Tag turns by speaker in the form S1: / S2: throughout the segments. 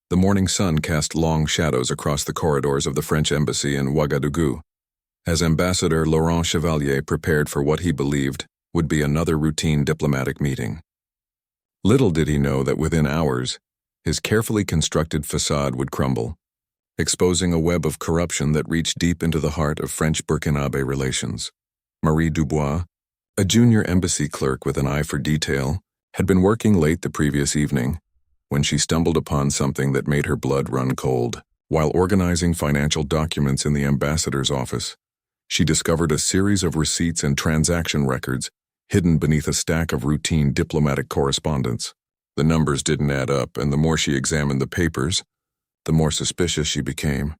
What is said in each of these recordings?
S1: The morning sun cast long shadows across the corridors of the French embassy in Ouagadougou, as Ambassador Laurent Chevalier prepared for what he believed would be another routine diplomatic meeting. Little did he know that within hours, his carefully constructed facade would crumble, exposing a web of corruption that reached deep into the heart of French-Burkinabe relations. Marie Dubois, a junior embassy clerk with an eye for detail, had been working late the previous evening when she stumbled upon something that made her blood run cold. While organizing financial documents in the ambassador's office, she discovered a series of receipts and transaction records hidden beneath a stack of routine diplomatic correspondence. The numbers didn't add up, and the more she examined the papers, the more suspicious she became.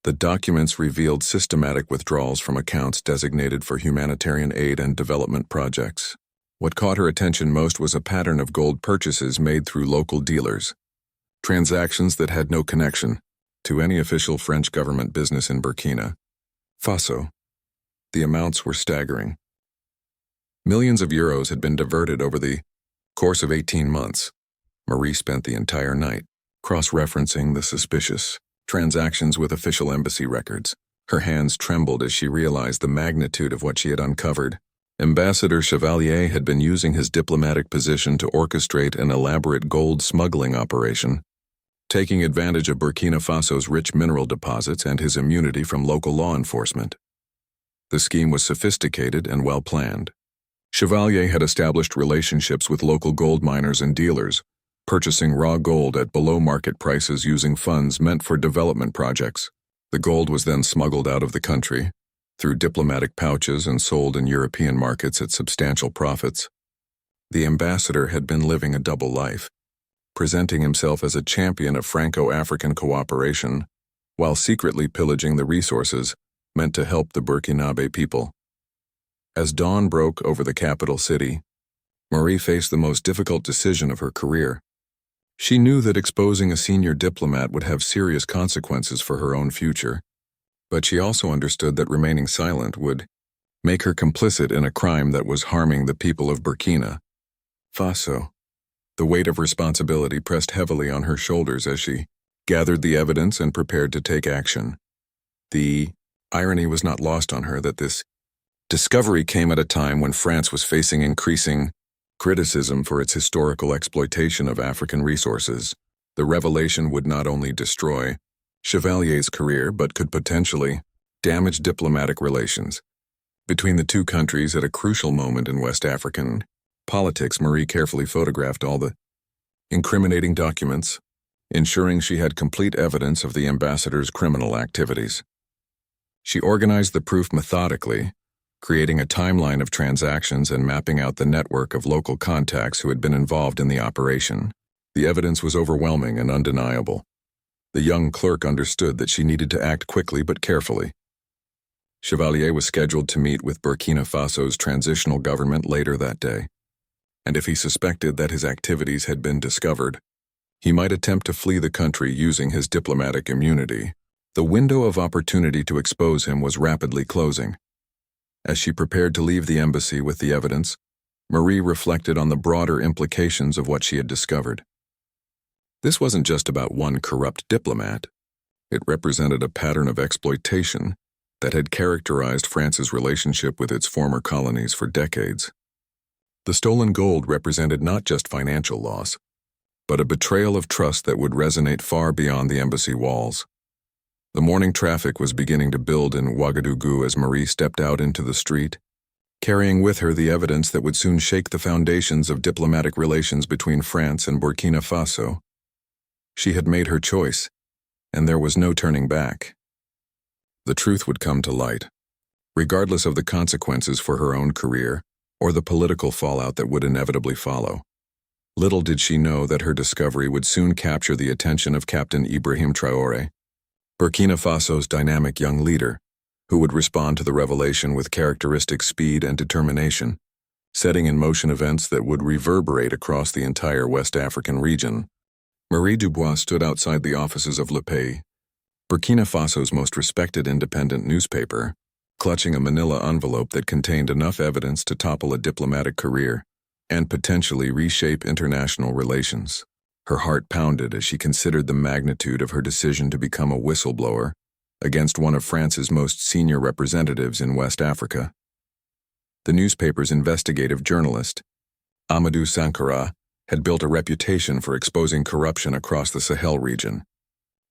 S1: The documents revealed systematic withdrawals from accounts designated for humanitarian aid and development projects. What caught her attention most was a pattern of gold purchases made through local dealers, transactions that had no connection to any official French government business in Burkina Faso. The amounts were staggering. Millions of euros had been diverted over the course of 18 months. Marie spent the entire night cross-referencing the suspicious transactions with official embassy records. Her hands trembled as she realized the magnitude of what she had uncovered. Ambassador Chevalier had been using his diplomatic position to orchestrate an elaborate gold smuggling operation, taking advantage of Burkina Faso's rich mineral deposits and his immunity from local law enforcement. The scheme was sophisticated and well-planned. Chevalier had established relationships with local gold miners and dealers, purchasing raw gold at below-market prices using funds meant for development projects. The gold was then smuggled out of the country through diplomatic pouches and sold in European markets at substantial profits. The ambassador had been living a double life, presenting himself as a champion of Franco-African cooperation, while secretly pillaging the resources meant to help the Burkinabe people. As dawn broke over the capital city, Marie faced the most difficult decision of her career. She knew that exposing a senior diplomat would have serious consequences for her own future, but she also understood that remaining silent would make her complicit in a crime that was harming the people of Burkina Faso. The weight of responsibility pressed heavily on her shoulders as she gathered the evidence and prepared to take action. The irony was not lost on her that this discovery came at a time when France was facing increasing criticism for its historical exploitation of African resources. The revelation would not only destroy Chevalier's career but could potentially damage diplomatic relations between the two countries at a crucial moment in West African politics. Marie carefully photographed all the incriminating documents, ensuring she had complete evidence of the ambassador's criminal activities. She organized the proof methodically, creating a timeline of transactions and mapping out the network of local contacts who had been involved in the operation. The evidence was overwhelming and undeniable. The young clerk understood that she needed to act quickly but carefully. Chevalier was scheduled to meet with Burkina Faso's transitional government later that day, and if he suspected that his activities had been discovered, he might attempt to flee the country using his diplomatic immunity. The window of opportunity to expose him was rapidly closing. As she prepared to leave the embassy with the evidence, Marie reflected on the broader implications of what she had discovered. This wasn't just about one corrupt diplomat. It represented a pattern of exploitation that had characterized France's relationship with its former colonies for decades. The stolen gold represented not just financial loss, but a betrayal of trust that would resonate far beyond the embassy walls. The morning traffic was beginning to build in Ouagadougou as Marie stepped out into the street, carrying with her the evidence that would soon shake the foundations of diplomatic relations between France and Burkina Faso. She had made her choice, and there was no turning back. The truth would come to light, regardless of the consequences for her own career or the political fallout that would inevitably follow. Little did she know that her discovery would soon capture the attention of Captain Ibrahim Traore, Burkina Faso's dynamic young leader, who would respond to the revelation with characteristic speed and determination, setting in motion events that would reverberate across the entire West African region. Marie Dubois stood outside the offices of Le Pays, Burkina Faso's most respected independent newspaper, clutching a manila envelope that contained enough evidence to topple a diplomatic career and potentially reshape international relations. Her heart pounded as she considered the magnitude of her decision to become a whistleblower against one of France's most senior representatives in West Africa. The newspaper's investigative journalist, Amadou Sankara, had built a reputation for exposing corruption across the Sahel region.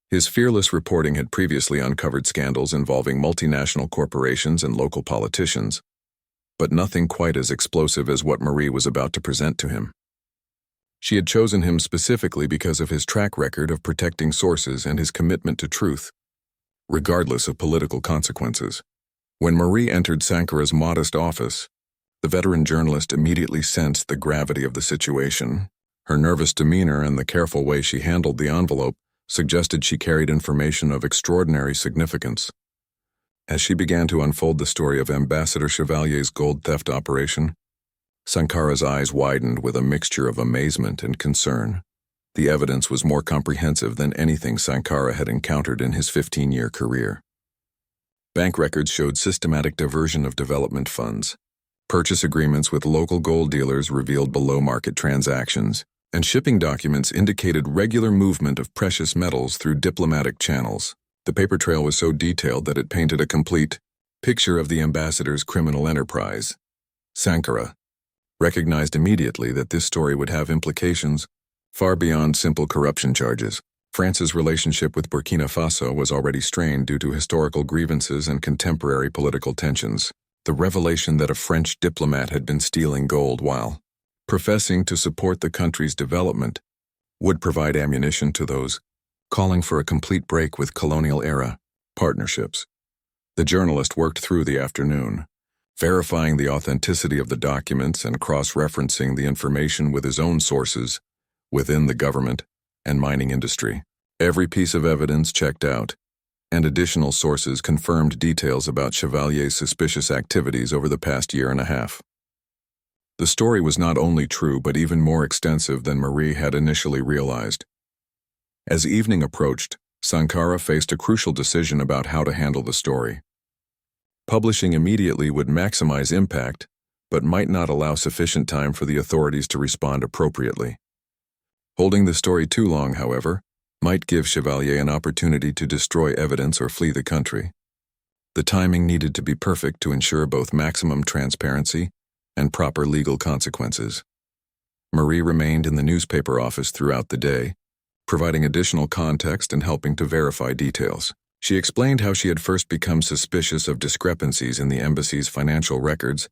S1: His fearless reporting had previously uncovered scandals involving multinational corporations and local politicians, but nothing quite as explosive as what Marie was about to present to him. She had chosen him specifically because of his track record of protecting sources and his commitment to truth, regardless of political consequences. When Marie entered Sankara's modest office, the veteran journalist immediately sensed the gravity of the situation. Her nervous demeanor and the careful way she handled the envelope suggested she carried information of extraordinary significance. As she began to unfold the story of Ambassador Chevalier's gold theft operation, Sankara's eyes widened with a mixture of amazement and concern. The evidence was more comprehensive than anything Sankara had encountered in his 15-year career. Bank records showed systematic diversion of development funds. Purchase agreements with local gold dealers revealed below-market transactions, and shipping documents indicated regular movement of precious metals through diplomatic channels. The paper trail was so detailed that it painted a complete picture of the ambassador's criminal enterprise. Sankara recognized immediately that this story would have implications far beyond simple corruption charges. France's relationship with Burkina Faso was already strained due to historical grievances and contemporary political tensions. The revelation that a French diplomat had been stealing gold while professing to support the country's development would provide ammunition to those calling for a complete break with colonial-era partnerships. The journalist worked through the afternoon, verifying the authenticity of the documents and cross-referencing the information with his own sources within the government and mining industry. Every piece of evidence checked out, and additional sources confirmed details about Chevalier's suspicious activities over the past year and a half. The story was not only true but even more extensive than Marie had initially realized. As evening approached, Sankara faced a crucial decision about how to handle the story. Publishing immediately would maximize impact, but might not allow sufficient time for the authorities to respond appropriately. Holding the story too long, however, might give Chevalier an opportunity to destroy evidence or flee the country. The timing needed to be perfect to ensure both maximum transparency and proper legal consequences. Marie remained in the newspaper office throughout the day, providing additional context and helping to verify details. She explained how she had first become suspicious of discrepancies in the embassy's financial records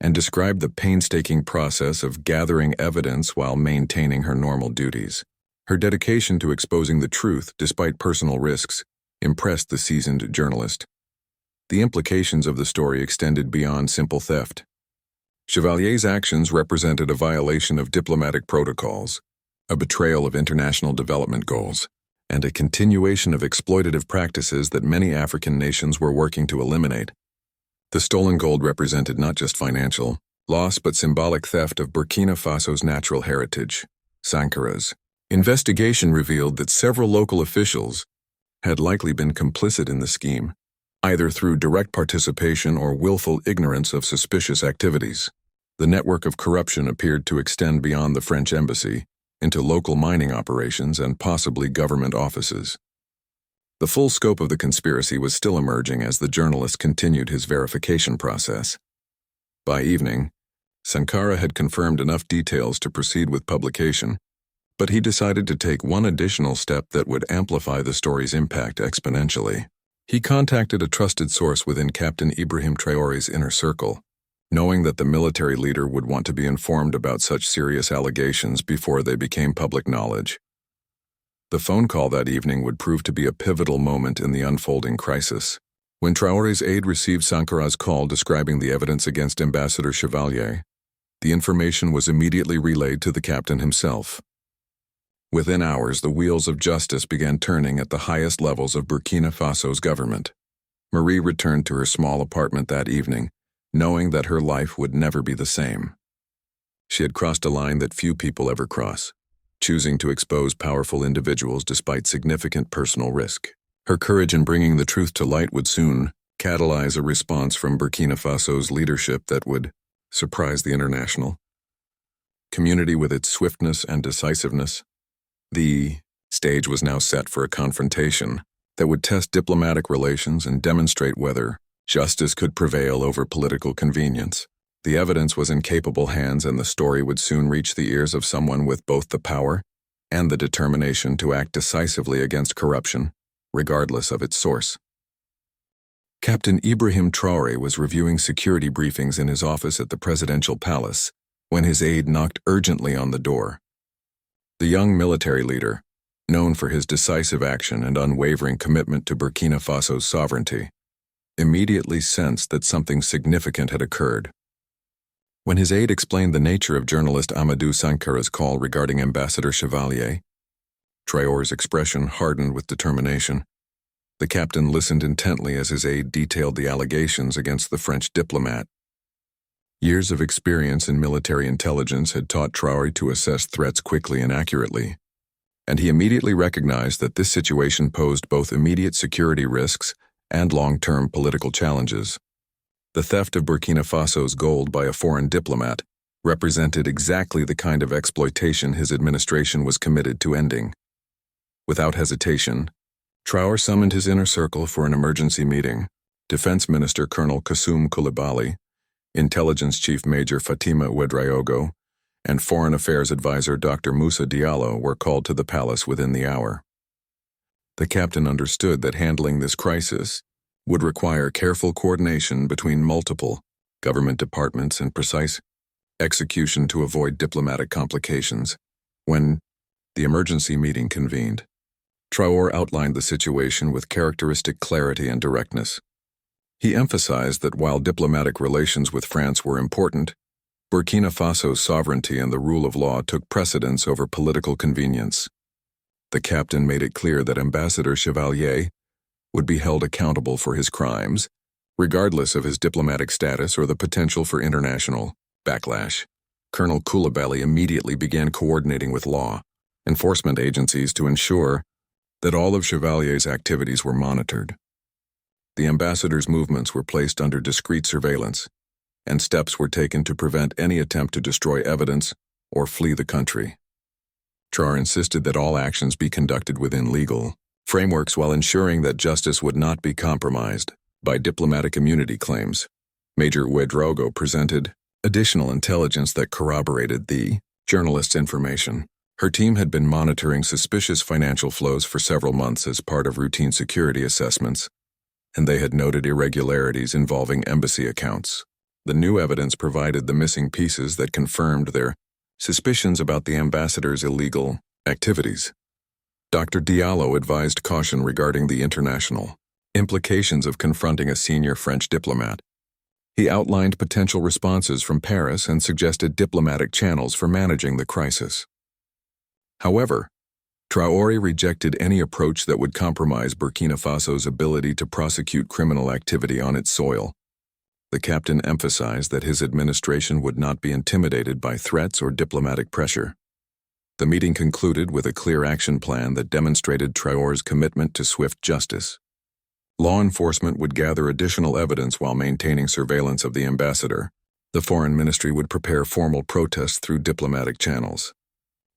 S1: and described the painstaking process of gathering evidence while maintaining her normal duties. Her dedication to exposing the truth despite personal risks impressed the seasoned journalist. The implications of the story extended beyond simple theft. Chevalier's actions represented a violation of diplomatic protocols, a betrayal of international development goals, and a continuation of exploitative practices that many African nations were working to eliminate. The stolen gold represented not just financial loss but symbolic theft of Burkina Faso's natural heritage. Sankara's investigation revealed that several local officials had likely been complicit in the scheme, either through direct participation or willful ignorance of suspicious activities. The network of corruption appeared to extend beyond the French embassy into local mining operations and possibly government offices. The full scope of the conspiracy was still emerging as the journalist continued his verification process. By evening, Sankara had confirmed enough details to proceed with publication, but he decided to take one additional step that would amplify the story's impact exponentially. He contacted a trusted source within Captain Ibrahim Traore's inner circle, knowing that the military leader would want to be informed about such serious allegations before they became public knowledge. The phone call that evening would prove to be a pivotal moment in the unfolding crisis. When Traore's aide received Sankara's call describing the evidence against Ambassador Chevalier, the information was immediately relayed to the captain himself. Within hours, the wheels of justice began turning at the highest levels of Burkina Faso's government. Marie returned to her small apartment that evening, knowing that her life would never be the same. She had crossed a line that few people ever cross, choosing to expose powerful individuals despite significant personal risk. Her courage in bringing the truth to light would soon catalyze a response from Burkina Faso's leadership that would surprise the international community with its swiftness and decisiveness. The stage was now set for a confrontation that would test diplomatic relations and demonstrate whether justice could prevail over political convenience. The evidence was in capable hands, and the story would soon reach the ears of someone with both the power and the determination to act decisively against corruption, regardless of its source. Captain Ibrahim Traore was reviewing security briefings in his office at the presidential palace when his aide knocked urgently on the door. The young military leader, known for his decisive action and unwavering commitment to Burkina Faso's sovereignty, immediately sensed that something significant had occurred. When his aide explained the nature of journalist Amadou Sankara's call regarding Ambassador Chevalier, Traore's expression hardened with determination. The captain listened intently as his aide detailed the allegations against the French diplomat. Years of experience in military intelligence had taught Traore to assess threats quickly and accurately, and he immediately recognized that this situation posed both immediate security risks and long-term political challenges. The theft of Burkina Faso's gold by a foreign diplomat represented exactly the kind of exploitation his administration was committed to ending. Without hesitation, Traore summoned his inner circle for an emergency meeting. Defense Minister Colonel Kassoum Coulibaly, Intelligence Chief Major Fatima Ouedraogo, and Foreign Affairs Advisor Dr. Moussa Diallo were called to the palace within the hour. The captain understood that handling this crisis would require careful coordination between multiple government departments and precise execution to avoid diplomatic complications. When the emergency meeting convened, Traore outlined the situation with characteristic clarity and directness. He emphasized that while diplomatic relations with France were important, Burkina Faso's sovereignty and the rule of law took precedence over political convenience. The captain made it clear that Ambassador Chevalier would be held accountable for his crimes, regardless of his diplomatic status or the potential for international backlash. Colonel Coulibaly immediately began coordinating with law enforcement agencies to ensure that all of Chevalier's activities were monitored. The ambassador's movements were placed under discreet surveillance, and steps were taken to prevent any attempt to destroy evidence or flee the country. Traore insisted that all actions be conducted within legal frameworks while ensuring that justice would not be compromised by diplomatic immunity claims. Major Ouedraogo presented additional intelligence that corroborated the journalist's information. Her team had been monitoring suspicious financial flows for several months as part of routine security assessments, and they had noted irregularities involving embassy accounts. The new evidence provided the missing pieces that confirmed their suspicions about the ambassador's illegal activities. Dr. Diallo advised caution regarding the international implications of confronting a senior French diplomat. He outlined potential responses from Paris and suggested diplomatic channels for managing the crisis. However, Traore rejected any approach that would compromise Burkina Faso's ability to prosecute criminal activity on its soil. The captain emphasized that his administration would not be intimidated by threats or diplomatic pressure. The meeting concluded with a clear action plan that demonstrated Traore's commitment to swift justice. Law enforcement would gather additional evidence while maintaining surveillance of the ambassador. The foreign ministry would prepare formal protests through diplomatic channels.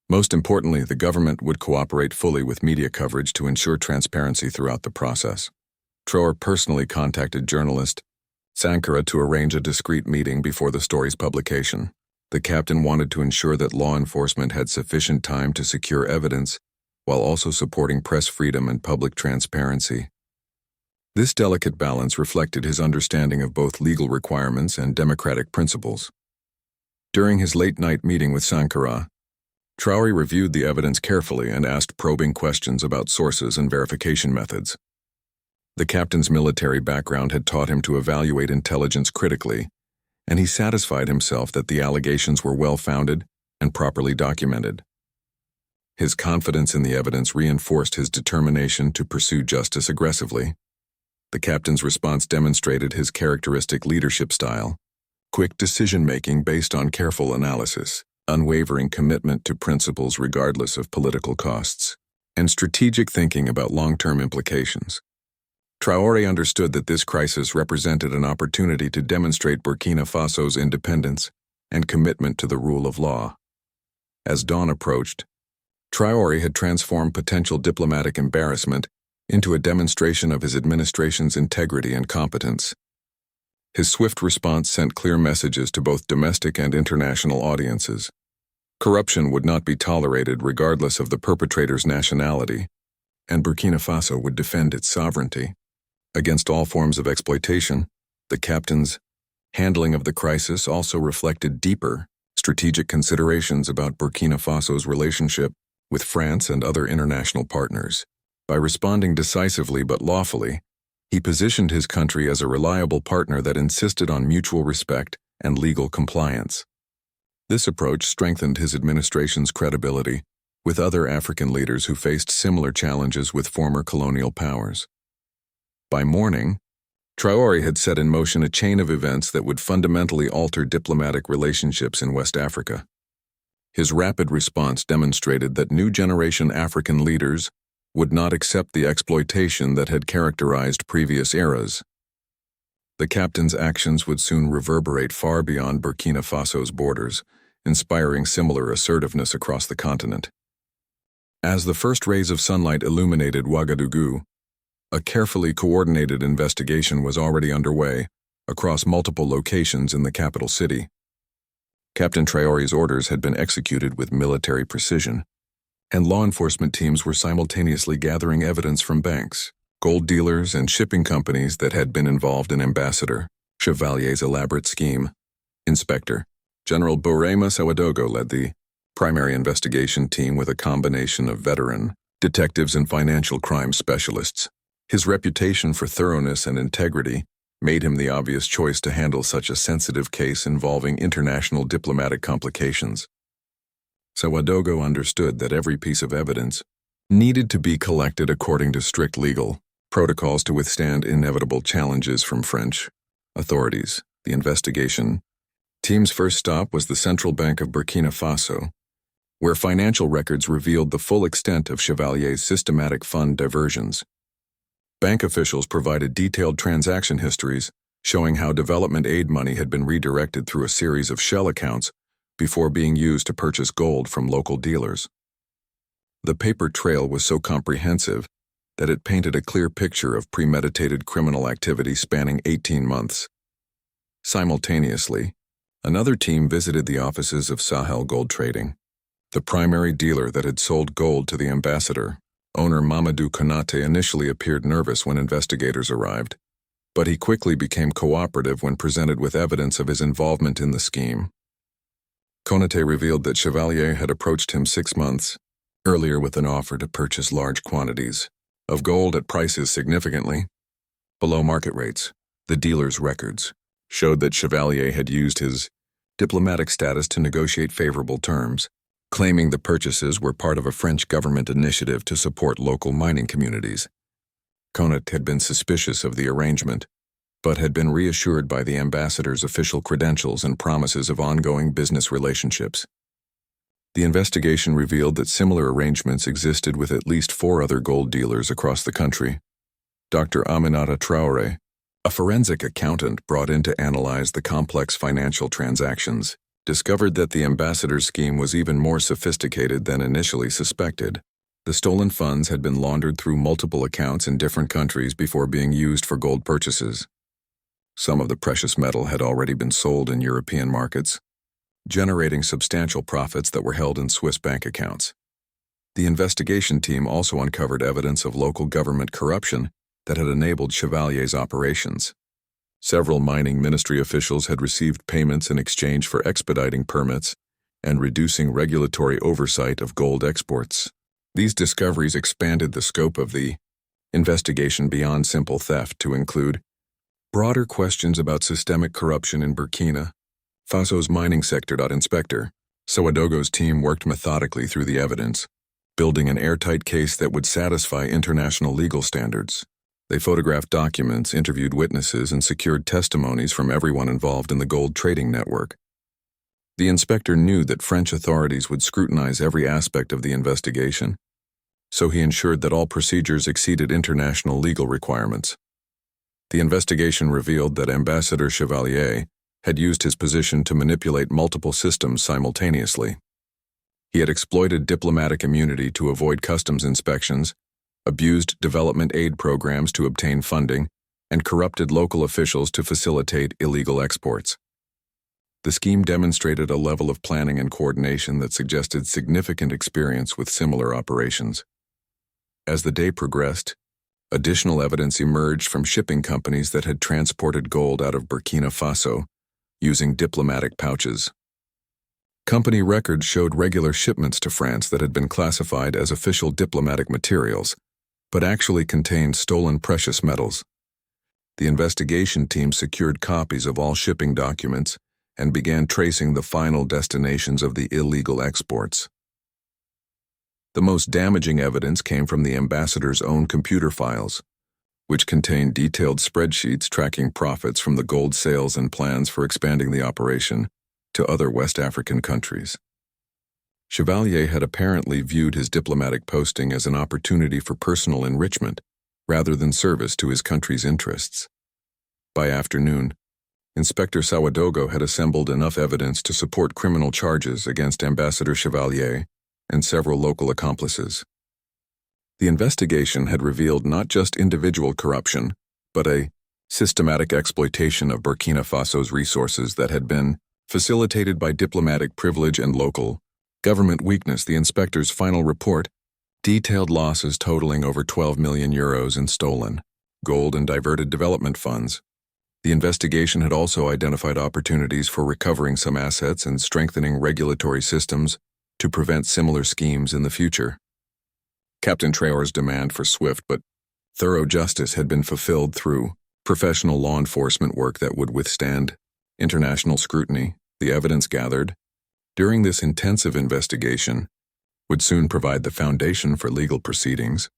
S1: Most importantly, the government would cooperate fully with media coverage to ensure transparency throughout the process. Traore personally contacted journalist Sankara to arrange a discreet meeting before the story's publication. The captain wanted to ensure that law enforcement had sufficient time to secure evidence while also supporting press freedom and public transparency. This delicate balance reflected his understanding of both legal requirements and democratic principles. During his late-night meeting with Sankara, Traore reviewed the evidence carefully and asked probing questions about sources and verification methods. The captain's military background had taught him to evaluate intelligence critically, and he satisfied himself that the allegations were well-founded and properly documented. His confidence in the evidence reinforced his determination to pursue justice aggressively. The captain's response demonstrated his characteristic leadership style: quick decision-making based on careful analysis, unwavering commitment to principles regardless of political costs, and strategic thinking about long-term implications. Traore understood that this crisis represented an opportunity to demonstrate Burkina Faso's independence and commitment to the rule of law. As dawn approached, Traore had transformed potential diplomatic embarrassment into a demonstration of his administration's integrity and competence. His swift response sent clear messages to both domestic and international audiences. Corruption would not be tolerated regardless of the perpetrator's nationality, and Burkina Faso would defend its sovereignty. Against all forms of exploitation, the captain's handling of the crisis also reflected deeper, strategic considerations about Burkina Faso's relationship with France and other international partners. By responding decisively but lawfully, he positioned his country as a reliable partner that insisted on mutual respect and legal compliance. This approach strengthened his administration's credibility with other African leaders who faced similar challenges with former colonial powers. By morning, Traore had set in motion a chain of events that would fundamentally alter diplomatic relationships in West Africa. His rapid response demonstrated that new generation African leaders would not accept the exploitation that had characterized previous eras. The captain's actions would soon reverberate far beyond Burkina Faso's borders, inspiring similar assertiveness across the continent. As the first rays of sunlight illuminated Ouagadougou, a carefully coordinated investigation was already underway across multiple locations in the capital city. Captain Traore's orders had been executed with military precision, and law enforcement teams were simultaneously gathering evidence from banks, gold dealers, and shipping companies that had been involved in Ambassador Chevalier's elaborate scheme. Inspector General Bourema Ouagadougou led the primary investigation team with a combination of veteran detectives and financial crime specialists. His reputation for thoroughness and integrity made him the obvious choice to handle such a sensitive case involving international diplomatic complications. Ouagadougou understood that every piece of evidence needed to be collected according to strict legal protocols to withstand inevitable challenges from French authorities. The investigation team's first stop was the Central Bank of Burkina Faso, where financial records revealed the full extent of Chevalier's systematic fund diversions. Bank officials provided detailed transaction histories showing how development aid money had been redirected through a series of shell accounts before being used to purchase gold from local dealers. The paper trail was so comprehensive that it painted a clear picture of premeditated criminal activity spanning 18 months. Simultaneously, another team visited the offices of Sahel Gold Trading, the primary dealer that had sold gold to the ambassador. Owner Mamadou Konate initially appeared nervous when investigators arrived, but he quickly became cooperative when presented with evidence of his involvement in the scheme. Konate revealed that Chevalier had approached him 6 months earlier with an offer to purchase large quantities of gold at prices significantly below market rates. The dealer's records showed that Chevalier had used his diplomatic status to negotiate favorable terms, claiming the purchases were part of a French government initiative to support local mining communities. Konate had been suspicious of the arrangement, but had been reassured by the ambassador's official credentials and promises of ongoing business relationships. The investigation revealed that similar arrangements existed with at least 4 other gold dealers across the country. Dr. Aminata Traore, a forensic accountant brought in to analyze the complex financial transactions, discovered that the ambassador's scheme was even more sophisticated than initially suspected. The stolen funds had been laundered through multiple accounts in different countries before being used for gold purchases. Some of the precious metal had already been sold in European markets, generating substantial profits that were held in Swiss bank accounts. The investigation team also uncovered evidence of local government corruption that had enabled Chevalier's operations. Several mining ministry officials had received payments in exchange for expediting permits and reducing regulatory oversight of gold exports. These discoveries expanded the scope of the investigation beyond simple theft to include broader questions about systemic corruption in Burkina Faso's mining sector. Inspector Ouagadougou's team worked methodically through the evidence, building an airtight case that would satisfy international legal standards. They photographed documents, interviewed witnesses, and secured testimonies from everyone involved in the gold trading network. The inspector knew that French authorities would scrutinize every aspect of the investigation, so he ensured that all procedures exceeded international legal requirements. The investigation revealed that Ambassador Chevalier had used his position to manipulate multiple systems simultaneously. He had exploited diplomatic immunity to avoid customs inspections, abused development aid programs to obtain funding, and corrupted local officials to facilitate illegal exports. The scheme demonstrated a level of planning and coordination that suggested significant experience with similar operations. As the day progressed, additional evidence emerged from shipping companies that had transported gold out of Burkina Faso using diplomatic pouches. Company records showed regular shipments to France that had been classified as official diplomatic materials, but actually contained stolen precious metals. The investigation team secured copies of all shipping documents and began tracing the final destinations of the illegal exports. The most damaging evidence came from the ambassador's own computer files, which contained detailed spreadsheets tracking profits from the gold sales and plans for expanding the operation to other West African countries. Chevalier had apparently viewed his diplomatic posting as an opportunity for personal enrichment rather than service to his country's interests. By afternoon, Inspector Sawadogo had assembled enough evidence to support criminal charges against Ambassador Chevalier and several local accomplices. The investigation had revealed not just individual corruption, but a systematic exploitation of Burkina Faso's resources that had been facilitated by diplomatic privilege and local government weakness. The inspector's final report detailed losses totaling over 12 million euros in stolen gold and diverted development funds. The investigation had also identified opportunities for recovering some assets and strengthening regulatory systems to prevent similar schemes in the future. Captain Traore's demand for swift but thorough justice had been fulfilled through professional law enforcement work that would withstand international scrutiny. The evidence gathered during this intensive investigation would soon provide the foundation for legal proceedings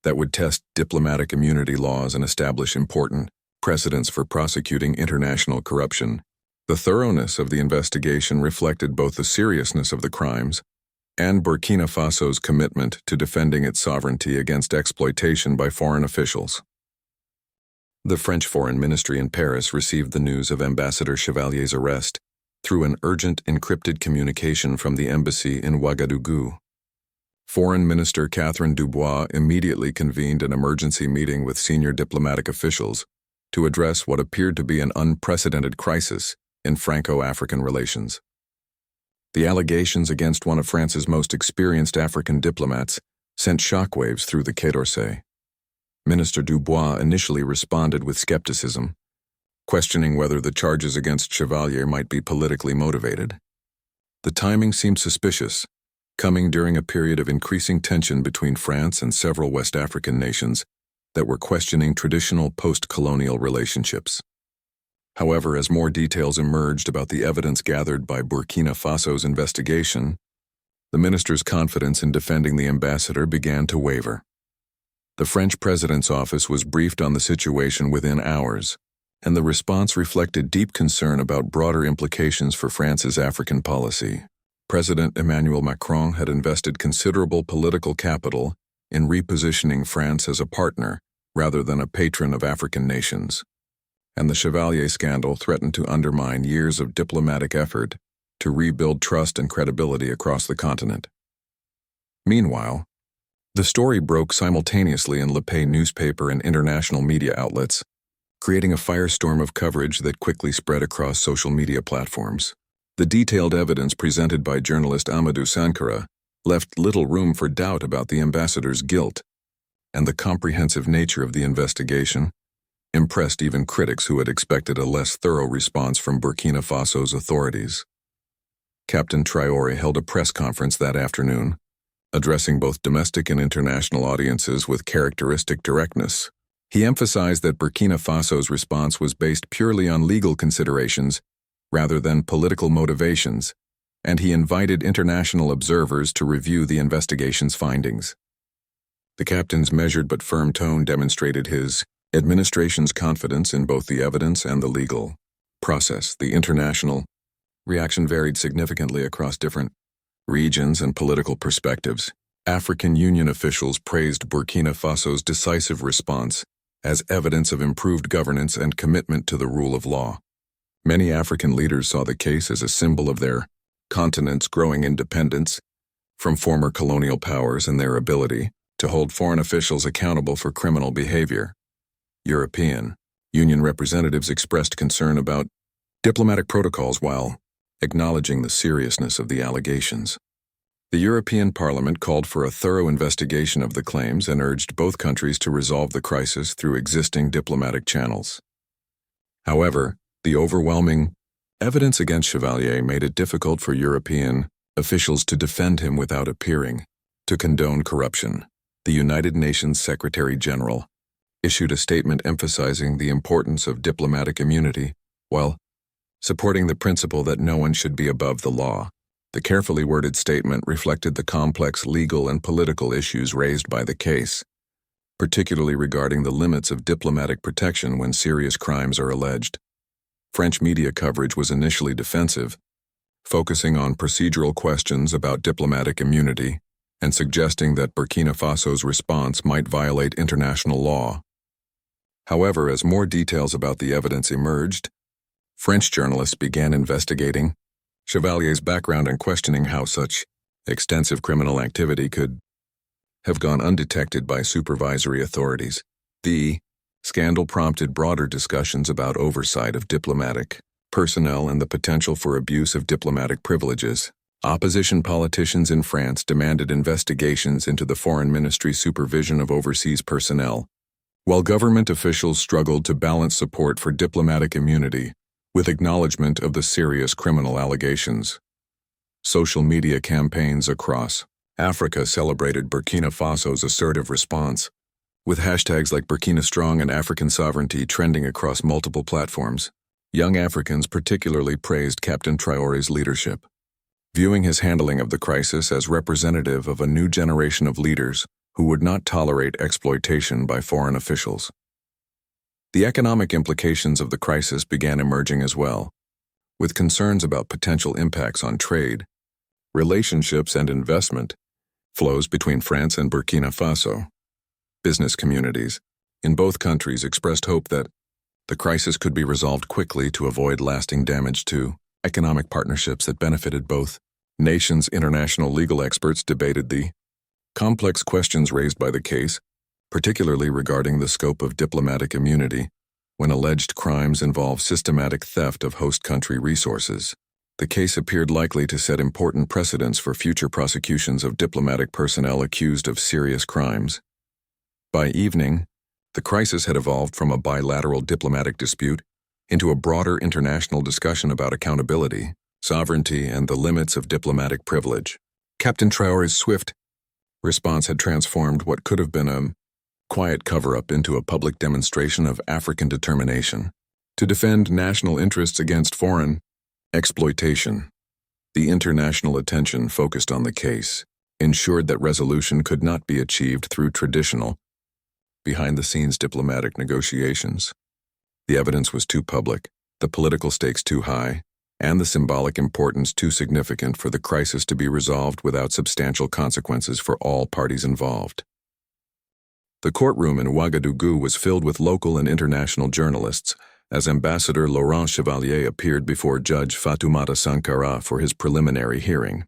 S1: that would test diplomatic immunity laws and establish important precedents for prosecuting international corruption. The thoroughness of the investigation reflected both the seriousness of the crimes and Burkina Faso's commitment to defending its sovereignty against exploitation by foreign officials. The French Foreign Ministry in Paris received the news of Ambassador Chevalier's arrest through an urgent encrypted communication from the embassy in Ouagadougou. Foreign Minister Catherine Dubois immediately convened an emergency meeting with senior diplomatic officials to address what appeared to be an unprecedented crisis in Franco-African relations. The allegations against one of France's most experienced African diplomats sent shockwaves through the Quai d'Orsay. Minister Dubois initially responded with skepticism, questioning whether the charges against Chevalier might be politically motivated. The timing seemed suspicious, coming during a period of increasing tension between France and several West African nations that were questioning traditional post-colonial relationships. However, as more details emerged about the evidence gathered by Burkina Faso's investigation, the minister's confidence in defending the ambassador began to waver. The French president's office was briefed on the situation within hours, and the response reflected deep concern about broader implications for France's African policy. President Emmanuel Macron had invested considerable political capital in repositioning France as a partner rather than a patron of African nations, and the Chevalier scandal threatened to undermine years of diplomatic effort to rebuild trust and credibility across the continent. Meanwhile, the story broke simultaneously in Le Pays newspaper and international media outlets, creating a firestorm of coverage that quickly spread across social media platforms. The detailed evidence presented by journalist Amadou Sankara left little room for doubt about the ambassador's guilt, and the comprehensive nature of the investigation impressed even critics who had expected a less thorough response from Burkina Faso's authorities. Captain Traore held a press conference that afternoon, addressing both domestic and international audiences with characteristic directness. He emphasized that Burkina Faso's response was based purely on legal considerations rather than political motivations, and he invited international observers to review the investigation's findings. The captain's measured but firm tone demonstrated his administration's confidence in both the evidence and the legal process. The international reaction varied significantly across different regions and political perspectives. African Union officials praised Burkina Faso's decisive response as evidence of improved governance and commitment to the rule of law. Many African leaders saw the case as a symbol of their continent's growing independence from former colonial powers and their ability to hold foreign officials accountable for criminal behavior. European Union representatives expressed concern about diplomatic protocols while acknowledging the seriousness of the allegations. The European Parliament called for a thorough investigation of the claims and urged both countries to resolve the crisis through existing diplomatic channels. However, the overwhelming evidence against Chevalier made it difficult for European officials to defend him without appearing to condone corruption. The United Nations Secretary-General issued a statement emphasizing the importance of diplomatic immunity while supporting the principle that no one should be above the law. The carefully worded statement reflected the complex legal and political issues raised by the case, particularly regarding the limits of diplomatic protection when serious crimes are alleged. French media coverage was initially defensive, focusing on procedural questions about diplomatic immunity and suggesting that Burkina Faso's response might violate international law. However, as more details about the evidence emerged, French journalists began investigating Chevalier's background and questioning how such extensive criminal activity could have gone undetected by supervisory authorities. The scandal prompted broader discussions about oversight of diplomatic personnel and the potential for abuse of diplomatic privileges. Opposition politicians in France demanded investigations into the foreign ministry's supervision of overseas personnel, while government officials struggled to balance support for diplomatic immunity with acknowledgement of the serious criminal allegations. Social media campaigns across Africa celebrated Burkina Faso's assertive response, with hashtags like Burkina Strong and African Sovereignty trending across multiple platforms. Young Africans particularly praised Captain Traore's leadership, viewing his handling of the crisis as representative of a new generation of leaders who would not tolerate exploitation by foreign officials. The economic implications of the crisis began emerging as well, with concerns about potential impacts on trade, relationships, and investment flows between France and Burkina Faso. Business communities in both countries expressed hope that the crisis could be resolved quickly to avoid lasting damage to economic partnerships that benefited both nations. International legal experts debated the complex questions raised by the case, particularly regarding the scope of diplomatic immunity when alleged crimes involve systematic theft of host country resources. The case appeared likely to set important precedents for future prosecutions of diplomatic personnel accused of serious crimes. By evening, the crisis had evolved from a bilateral diplomatic dispute into a broader international discussion about accountability, sovereignty, and the limits of diplomatic privilege. Captain Traore's swift response had transformed what could have been a quiet cover-up into a public demonstration of African determination to defend national interests against foreign exploitation. The international attention focused on the case ensured that resolution could not be achieved through traditional, behind-the-scenes diplomatic negotiations. The evidence was too public, the political stakes too high, and the symbolic importance too significant for the crisis to be resolved without substantial consequences for all parties involved. The courtroom in Ouagadougou was filled with local and international journalists as Ambassador Laurent Chevalier appeared before Judge Fatoumata Sankara for his preliminary hearing.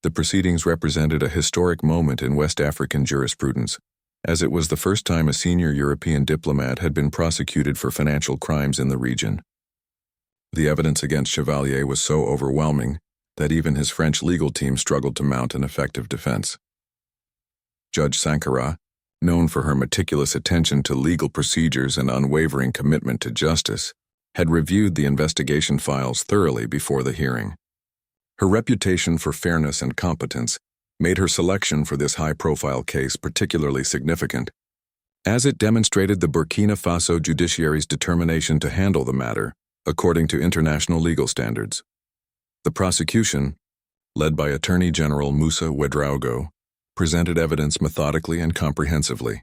S1: The proceedings represented a historic moment in West African jurisprudence, as it was the first time a senior European diplomat had been prosecuted for financial crimes in the region. The evidence against Chevalier was so overwhelming that even his French legal team struggled to mount an effective defense. Judge Sankara, known for her meticulous attention to legal procedures and unwavering commitment to justice, had reviewed the investigation files thoroughly before the hearing. Her reputation for fairness and competence made her selection for this high-profile case particularly significant, as it demonstrated the Burkina Faso judiciary's determination to handle the matter according to international legal standards. The prosecution, led by Attorney General Moussa Ouedraogo, presented evidence methodically and comprehensively.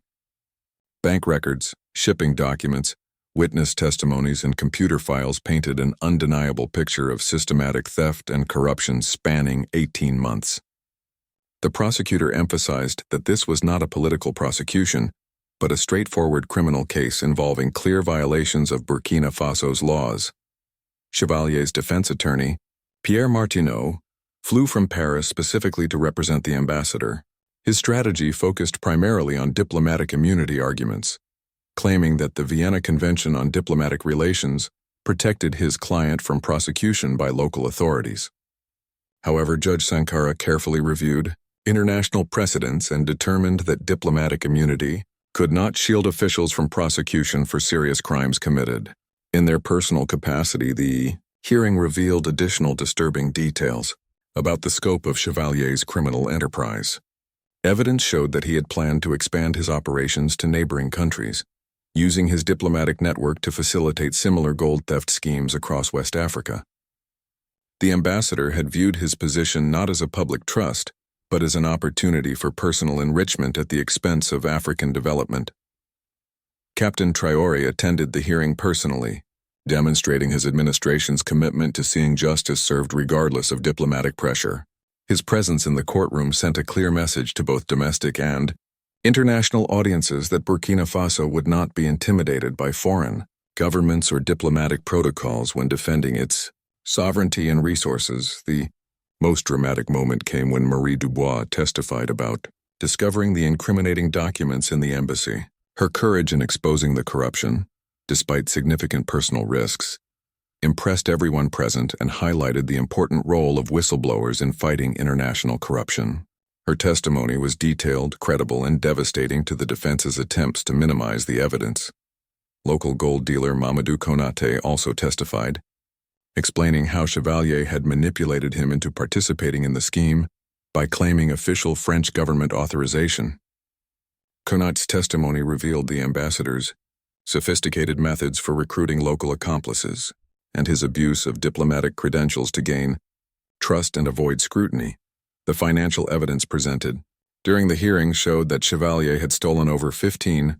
S1: Bank records, shipping documents, witness testimonies, and computer files painted an undeniable picture of systematic theft and corruption spanning 18 months. The prosecutor emphasized that this was not a political prosecution, but a straightforward criminal case involving clear violations of Burkina Faso's laws. Chevalier's defense attorney, Pierre Martineau, flew from Paris specifically to represent the ambassador. His strategy focused primarily on diplomatic immunity arguments, claiming that the Vienna Convention on Diplomatic Relations protected his client from prosecution by local authorities. However, Judge Sankara carefully reviewed international precedents and determined that diplomatic immunity could not shield officials from prosecution for serious crimes committed. In their personal capacity, the hearing revealed additional disturbing details about the scope of Chevalier's criminal enterprise. Evidence showed that he had planned to expand his operations to neighboring countries, using his diplomatic network to facilitate similar gold theft schemes across West Africa. The ambassador had viewed his position not as a public trust, but as an opportunity for personal enrichment at the expense of African development. Captain Traore attended the hearing personally, demonstrating his administration's commitment to seeing justice served regardless of diplomatic pressure. His presence in the courtroom sent a clear message to both domestic and international audiences that Burkina Faso would not be intimidated by foreign governments or diplomatic protocols when defending its sovereignty and resources. The most dramatic moment came when Marie Dubois testified about discovering the incriminating documents in the embassy. Her courage in exposing the corruption, despite significant personal risks, impressed everyone present and highlighted the important role of whistleblowers in fighting international corruption. Her testimony was detailed, credible, and devastating to the defense's attempts to minimize the evidence. Local gold dealer Mamadou Konate also testified, explaining how Chevalier had manipulated him into participating in the scheme by claiming official French government authorization. Konate's testimony revealed the ambassador's sophisticated methods for recruiting local accomplices and his abuse of diplomatic credentials to gain trust and avoid scrutiny. The financial evidence presented during the hearing showed that Chevalier had stolen over 15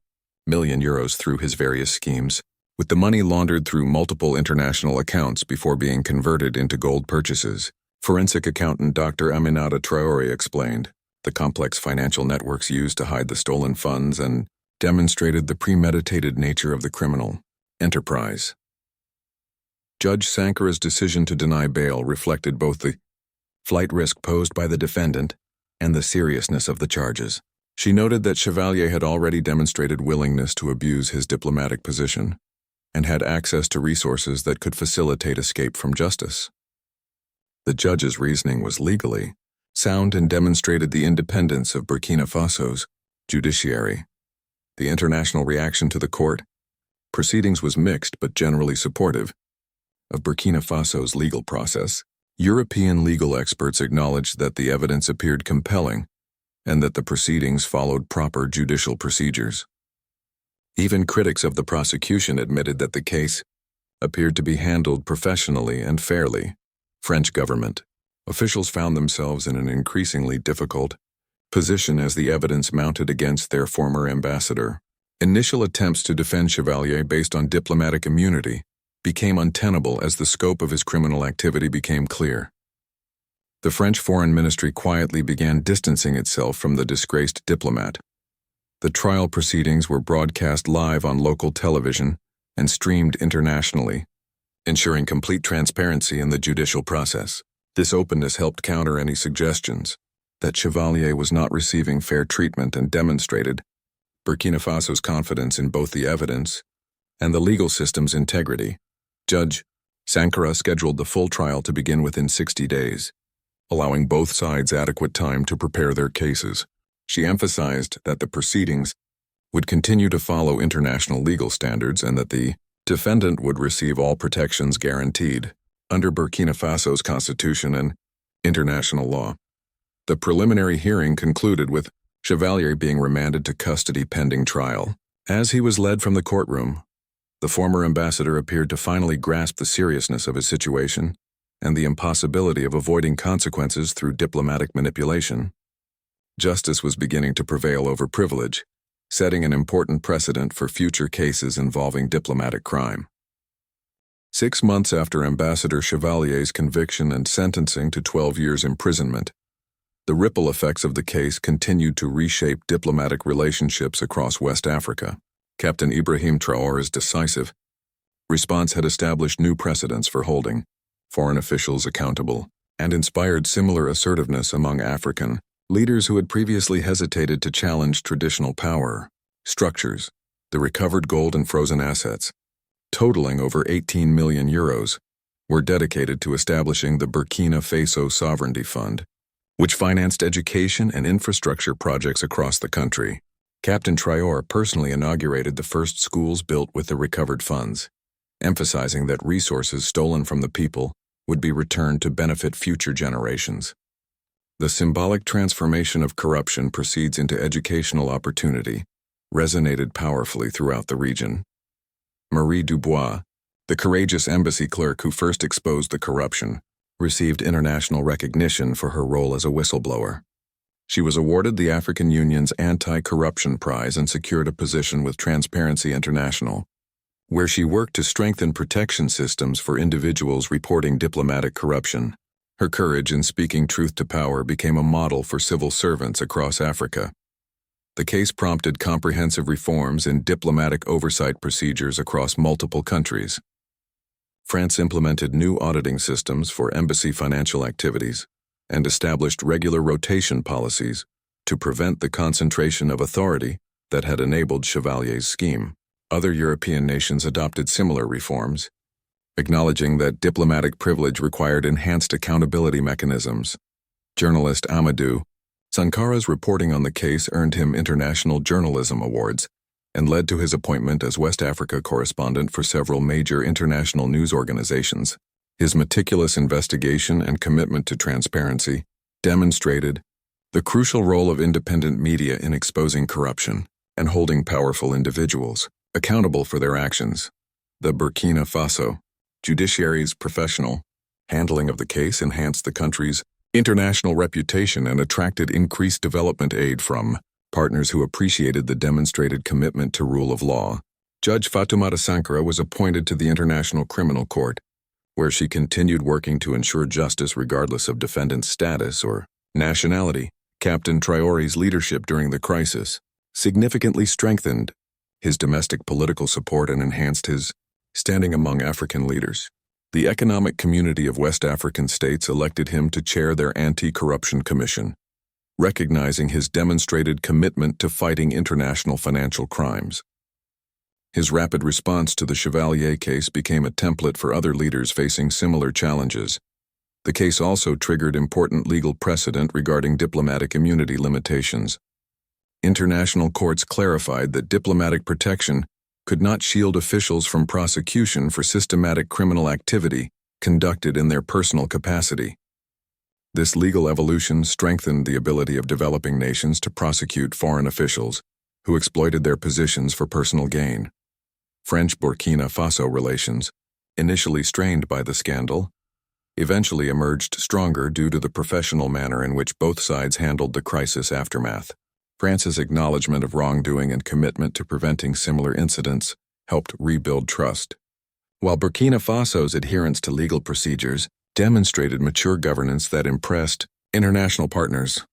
S1: million euros through his various schemes, with the money laundered through multiple international accounts before being converted into gold purchases. Forensic accountant Dr. Aminata Traore explained the complex financial networks used to hide the stolen funds and demonstrated the premeditated nature of the criminal enterprise. Judge Sankara's decision to deny bail reflected both the flight risk posed by the defendant and the seriousness of the charges. She noted that Chevalier had already demonstrated willingness to abuse his diplomatic position and had access to resources that could facilitate escape from justice. The judge's reasoning was legally sound and demonstrated the independence of Burkina Faso's judiciary. The international reaction to the court proceedings was mixed but generally supportive of Burkina Faso's legal process. European legal experts acknowledged that the evidence appeared compelling and that the proceedings followed proper judicial procedures. Even critics of the prosecution admitted that the case appeared to be handled professionally and fairly. French government officials found themselves in an increasingly difficult position as the evidence mounted against their former ambassador. Initial attempts to defend Chevalier based on diplomatic immunity became untenable as the scope of his criminal activity became clear. The French Foreign Ministry quietly began distancing itself from the disgraced diplomat. The trial proceedings were broadcast live on local television and streamed internationally, ensuring complete transparency in the judicial process. This openness helped counter any suggestions that Chevalier was not receiving fair treatment and demonstrated Burkina Faso's confidence in both the evidence and the legal system's integrity. Judge Sankara scheduled the full trial to begin within 60 days, allowing both sides adequate time to prepare their cases. She emphasized that the proceedings would continue to follow international legal standards and that the defendant would receive all protections guaranteed under Burkina Faso's constitution and international law. The preliminary hearing concluded with Chevalier being remanded to custody pending trial. As he was led from the courtroom, the former ambassador appeared to finally grasp the seriousness of his situation and the impossibility of avoiding consequences through diplomatic manipulation. Justice was beginning to prevail over privilege, setting an important precedent for future cases involving diplomatic crime. 6 months after Ambassador Chevalier's conviction and sentencing to 12 years imprisonment, the ripple effects of the case continued to reshape diplomatic relationships across West Africa. Captain Ibrahim Traore's decisive response had established new precedents for holding foreign officials accountable and inspired similar assertiveness among African leaders who had previously hesitated to challenge traditional power structures. The recovered gold and frozen assets, totaling over 18 million euros, were dedicated to establishing the Burkina Faso Sovereignty Fund, which financed education and infrastructure projects across the country. Captain Traore personally inaugurated the first schools built with the recovered funds, emphasizing that resources stolen from the people would be returned to benefit future generations. The symbolic transformation of corruption proceeds into educational opportunity resonated powerfully throughout the region. Marie Dubois, the courageous embassy clerk who first exposed the corruption, received international recognition for her role as a whistleblower. She was awarded the African Union's Anti-Corruption Prize and secured a position with Transparency International, where she worked to strengthen protection systems for individuals reporting diplomatic corruption. Her courage in speaking truth to power became a model for civil servants across Africa. The case prompted comprehensive reforms in diplomatic oversight procedures across multiple countries. France implemented new auditing systems for embassy financial activities and established regular rotation policies to prevent the concentration of authority that had enabled Chevalier's scheme. Other European nations adopted similar reforms, acknowledging that diplomatic privilege required enhanced accountability mechanisms. Journalist Amadou Sankara's reporting on the case earned him international journalism awards and led to his appointment as West Africa correspondent for several major international news organizations. His meticulous investigation and commitment to transparency demonstrated the crucial role of independent media in exposing corruption and holding powerful individuals accountable for their actions. The Burkina Faso judiciary's professional handling of the case enhanced the country's international reputation and attracted increased development aid from partners who appreciated the demonstrated commitment to rule of law. Judge Fatoumata Sankara was appointed to the International Criminal Court, where she continued working to ensure justice regardless of defendant's status or nationality. Captain Traore's leadership during the crisis significantly strengthened his domestic political support and enhanced his standing among African leaders. The Economic Community of West African States elected him to chair their Anti-Corruption Commission, recognizing his demonstrated commitment to fighting international financial crimes. His rapid response to the Chevalier case became a template for other leaders facing similar challenges. The case also triggered important legal precedent regarding diplomatic immunity limitations. International courts clarified that diplomatic protection could not shield officials from prosecution for systematic criminal activity conducted in their personal capacity. This legal evolution strengthened the ability of developing nations to prosecute foreign officials who exploited their positions for personal gain. French-Burkina Faso relations, initially strained by the scandal, eventually emerged stronger due to the professional manner in which both sides handled the crisis aftermath. France's acknowledgement of wrongdoing and commitment to preventing similar incidents helped rebuild trust, while Burkina Faso's adherence to legal procedures demonstrated mature governance that impressed international partners.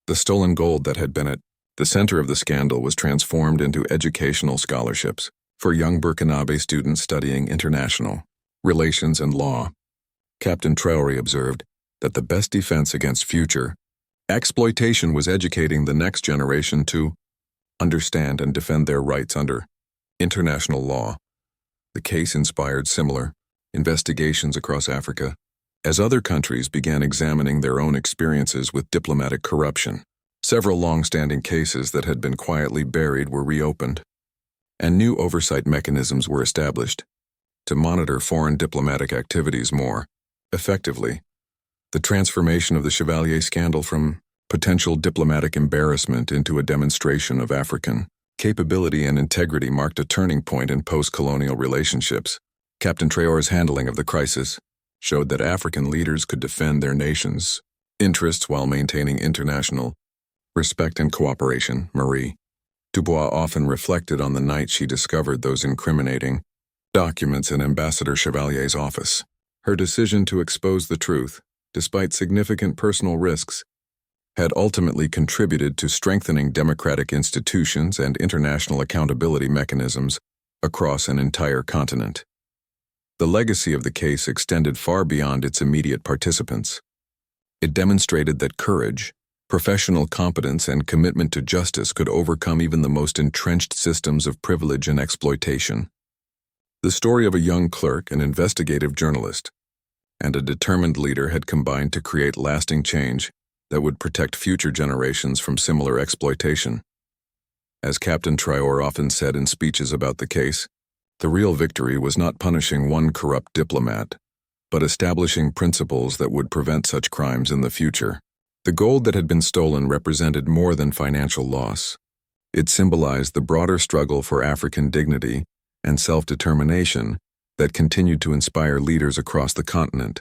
S1: The stolen gold that had been at the center of the scandal was transformed into educational scholarships for young Burkinabe students studying international relations and law. Captain Traore observed that the best defense against future exploitation was educating the next generation to understand and defend their rights under international law. The case inspired similar investigations across Africa as other countries began examining their own experiences with diplomatic corruption. Several long-standing cases that had been quietly buried were reopened, and new oversight mechanisms were established to monitor foreign diplomatic activities more effectively. The transformation of the Chevalier scandal from potential diplomatic embarrassment into a demonstration of African capability and integrity marked a turning point in post-colonial relationships. Captain Traore's handling of the crisis showed that African leaders could defend their nation's interests while maintaining international respect and cooperation. Marie Dubois often reflected on the night she discovered those incriminating documents in Ambassador Chevalier's office. Her decision to expose the truth, despite significant personal risks, had ultimately contributed to strengthening democratic institutions and international accountability mechanisms across an entire continent. The legacy of the case extended far beyond its immediate participants. It demonstrated that courage, professional competence, and commitment to justice could overcome even the most entrenched systems of privilege and exploitation. The story of a young clerk, an investigative journalist, and a determined leader had combined to create lasting change that would protect future generations from similar exploitation. As Captain Traore often said in speeches about the case, the real victory was not punishing one corrupt diplomat, but establishing principles that would prevent such crimes in the future. The gold that had been stolen represented more than financial loss. It symbolized the broader struggle for African dignity and self-determination that continued to inspire leaders across the continent.